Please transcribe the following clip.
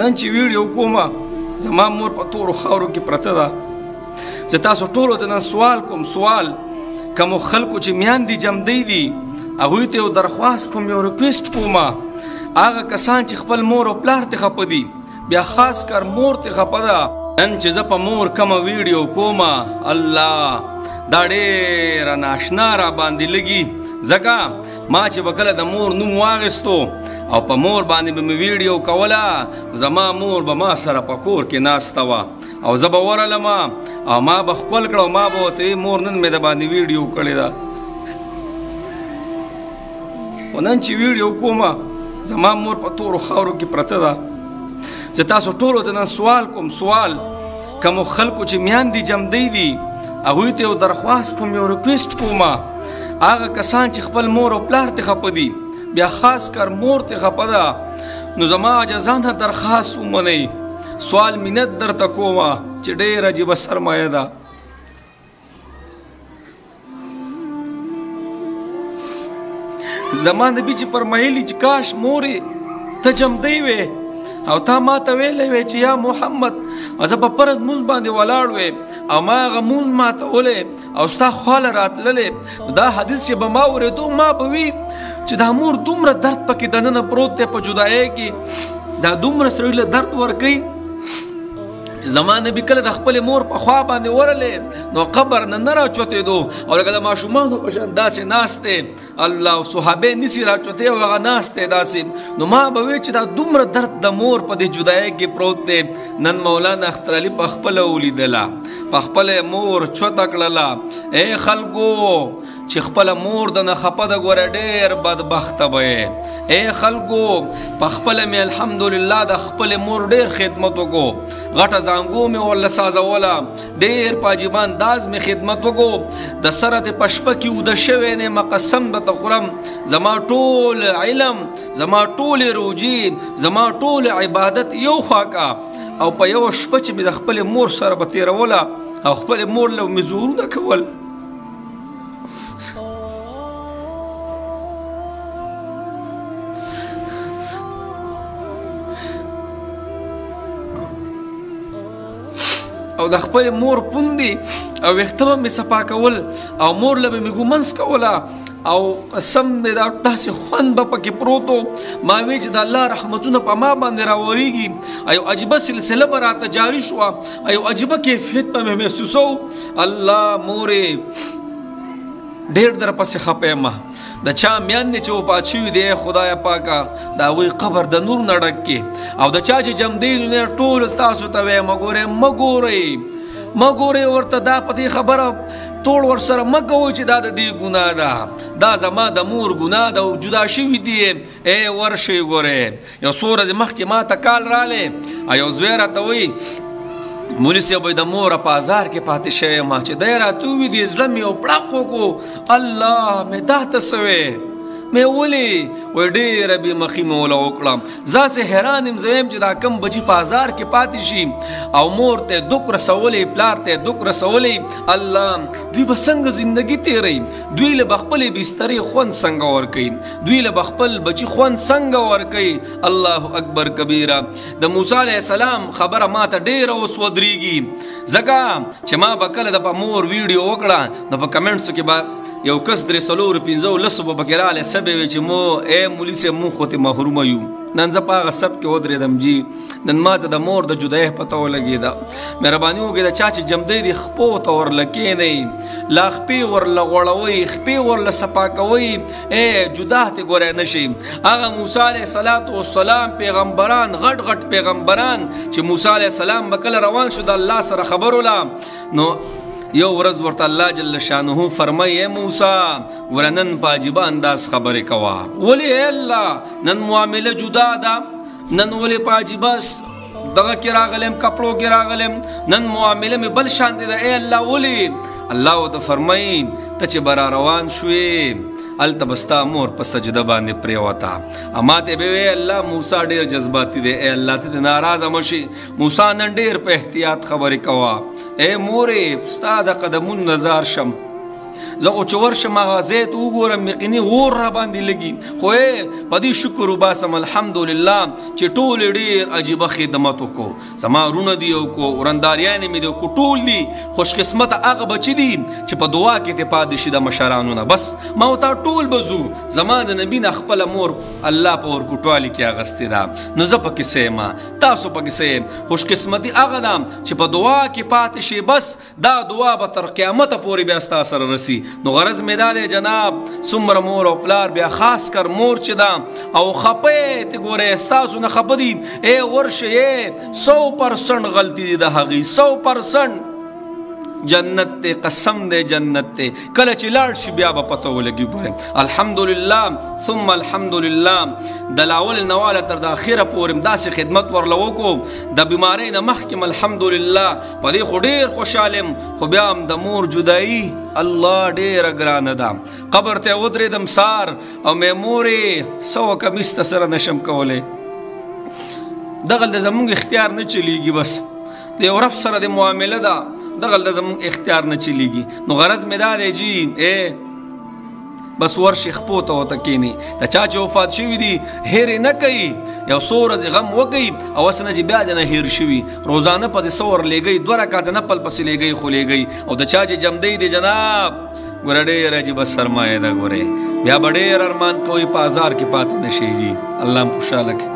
نن چې ویډیو کومه زما مور په تورو خاورو کې پرته ده. زه تاسو ټولو ته نن سوال کوم، سوال کومو خلکو چې میاندې جمدی دي هغوی ته یو درخواست کوم، یو ریکویسټ کومه، هغه کسان چې خپل مور او پلار ته خفه دي، بیا خاص کر مور ته خفه ده. نن چې زه په مور کومه ویډیو کومه، الله دا ډېره ناشنا را باندې لګي، ځکه ما چې به کله د مور نوم واخیستو او په مور باندې به مې ویډیو کوله، زما مور به ما سره په کور کې ناسته وه او زه به ورغلم او ما به ښکل کړه او ما به ورته مور نن مې د باندې ویډیو کړې ده. خو نن چې ویډیو کومه زما مور په تورو خاورو کې پرته ده. زه تاسو ټولو ته نن سوال کوم، سوال کومو خلکو چې میاندې جمدی دي هغوی ته یو درخواست کوم، یو ریکویسټ کومه، هغه کسان چې خپل مور او پلار ته خفه دي، بیا خاص کر مور ته خفه ده، نو زما عاجزانه درخواست ومنئ، سوال منت درته کومه چې ډېره عجیبه سرمایه ده. زما نبي چې فرمایلي چې کاش مورې ته جمدی وې او تا ما ته ویلی وی چې یا محمد زه په فرض مونځ باندې ولاړ وې او ما هغه مونځ ماتولی او ستا خواله راتللی، دا حدیث چې به ما اورېدو ما به وي چې دا مور دومره درد پکې دننه پروت دی په جدایۍ کې، دا دومره سړي له درد ورکوي چې زما نبي کله د خپلې مور په خوا باندې ورغلی نو قبر نه نه راچوتېدو او لکه د ماشومانو په شان داسې ناست دی، الله صحابې نیسي راچوتې او هغه ناست دی داسې، نو ما به وی چې دا دومره درد د مور په دې جدایۍ کې پروت دی. نن مولانا اختر علي په خپله ولیدله، په خپله مور چوته کړله. ای خلکو چې خپله مور د نه خفه ده ګوره ډېر بدبخته به یې. ای خلکو په خپله مې الحمدلله د خپلې مور ډېر خدمت وکړو، غټه زانګو مې ورله سازوله، ډېر په عجیبه انداز مې خدمت وکړو، د سره دې په شپه کې اوده شوی نه یم قسم درته خورم، زما ټول علم، زما ټولې روجې، زما ټول عبادت یو خوا کا او په یوه شپه چې مې د خپلې مور سره به تېروله او خپلې مور له مې زورونه کول. او د خپل مور پوندې او ویښته به مې صفا کول او مور له به مې ګومنځ کوله او قسم دې دا داسې خوند به پکې پروت و، ما وی چې د الله رحمتونه په ما باندې راورېږي، یو عجیبه سلسله به راته جاري شوه، یو عجیبه کیفیت به مې محسوسو. الله مورې ډېر در پسې خفه یم، د چا میندې چې وفات شوي دی خدایه پاکه د هغوی قبر د نور نه ډک کړي، او د چا چې جمدی نه ټول تاسو ته وایم ګورئ مه ګورئ ورته دا په دې خبره توړ ورسره مه کوئ چې دا د دې ګناه ده، دا زما د مور ګناه ده او جدا شوي دي. ای ورشئ ګورئ یو څو ورځې مخکې ما ته کال رالی او یو زوی راته وایي مولي صاحب د موره په ازار کې پاتې شوی یم چې دی راته وویلي زړه مې یو پړق وکړو، الله مې دا ته څه وی مې ولې وایي ډېره بېمخي مې وله وکړه. زه هسې حیران یم، زه یم چې دا کم بچي په ازار کې پاتې شي او مور ته دک رسولی، پلار ته دک رسولی، الله دوی به څنګه زندګي تېروي، دوی له به خپلې بسترې خوند څنګه ورکوي، دوی له به خپل بچي خوند څنګه ورکوي. الله اکبر کبیره. د موسی علیه السلام خبره ما ته ډېره اوس ودرېږي، ځکه چې ما به کله د په مور ویډیو وکړه نو په کمنټسو کې به یو کس 3-4-5 به پکې رالی څه به وي چې مو ای مولي صاحب مونږ خو تې محرومه یو. نن زه په هغه سب کې ودرېدم جي، نن ما ته د مور د جدایۍ پته ولګېده. مهرباني وکړئ د چا چې جمدی دي خپو ته ورله کښېنئ، لا خپې ورله غوړوئ، خپې ورله صفا کوئ، ای جدا تې ګوری نه شي. هغه موسی علیه السلام پیغمبران، غټ غټ پیغمبران چې موسی علیه السلام به کله روان شو د الله سره خبر وله نو یو ورځ ورته الله جل شانه فرمایي ای موسی وره نن په عجیبه انداز خبرې کوه، ولې ای الله نن معامله جدا ده، نن ولې په عجیبه دغه کې راغلم کپړو کې راغلم، نن معامله مې بل شان دی ده ای الله ولې؟ الله ورته فرمایي ته چې به را روان شوې هلته به ستا مور په سجده باندې پرېوته، اما ته به وی الله موسی ډېر جذباتي دی، ای الله ته ناراضه مه شي، موسی نن ډېر په احتیاط خبرې کوه، ای مورې ستا د قدمونو نظار شم زه او چې ورشم هغه ځای ته وګورم یقیني اور را باندې لګي خو په دې شکر وباسم الحمدلله چې ټول ډېر عجیبه خدمت وکړو زما رونه دي وکړو ورنداریانې مې دي وکړو ټول دي خوش قسمته هغه بچي دي چې په دعا کې دې پاتې شي د مشرانو نه بس ما ورته ټول به ځو زما د نبي نه خپله مور الله په ورکوټوالي کې اخیستې ده نو زه پکې څه یم تاسو پکې څه یم خوش قسمتي هغه ده چې په دعا کې پاتې شي بس دا دعا به تر قیامته پورې بیا ستا سره رسي نو غرض مې دا دی جناب څومره مور او پلار بیا خاص کر مور چې ده او خپې ته ګورې ستاسو نه خپه دي ورشئ 100% غلطي دي د هغې 100% جنت ته قسم دے جنت ته کله چې لاړ شي بیا به پته ولګي ګوره الحمدلله ثم الحمدلله د لاول نواله تر د اخره پورې داسې خدمت ورله وکړو د بیمارۍ نه مخکې الحمدلله په دې خو ډېر خوشحالم خو بیا هم د مور جدایي الله ډېره ګرانه ده قبر ته ودرېدم سار او مې مورې سوه کمیس ته سره نشم کولی دغل د زمونږ اختیار نه چلیږي بس د یو رب سره د معامله ده دغل د زمونږ اختیار نه چلیږي نو غرض مې دا دی جی بس ورشي خپو ته ورته کښېني د چا چې وفات شوي دي هېرې نه کوي یو څو ورځې غم وکوي او هسې نه چې بیا د نه هېر شوي روزانه پسې څه ور لېږئ 2 رکعته نفل پسې لېږئ خو لېږئ او د چا چې جمدی دی جناب ګوره ډېر عجیبه سرمایه ده ګورې بیا به ډېر ارمان کوئ په ازار کې پاتې نه شي جي الله هم خوشحاله کړي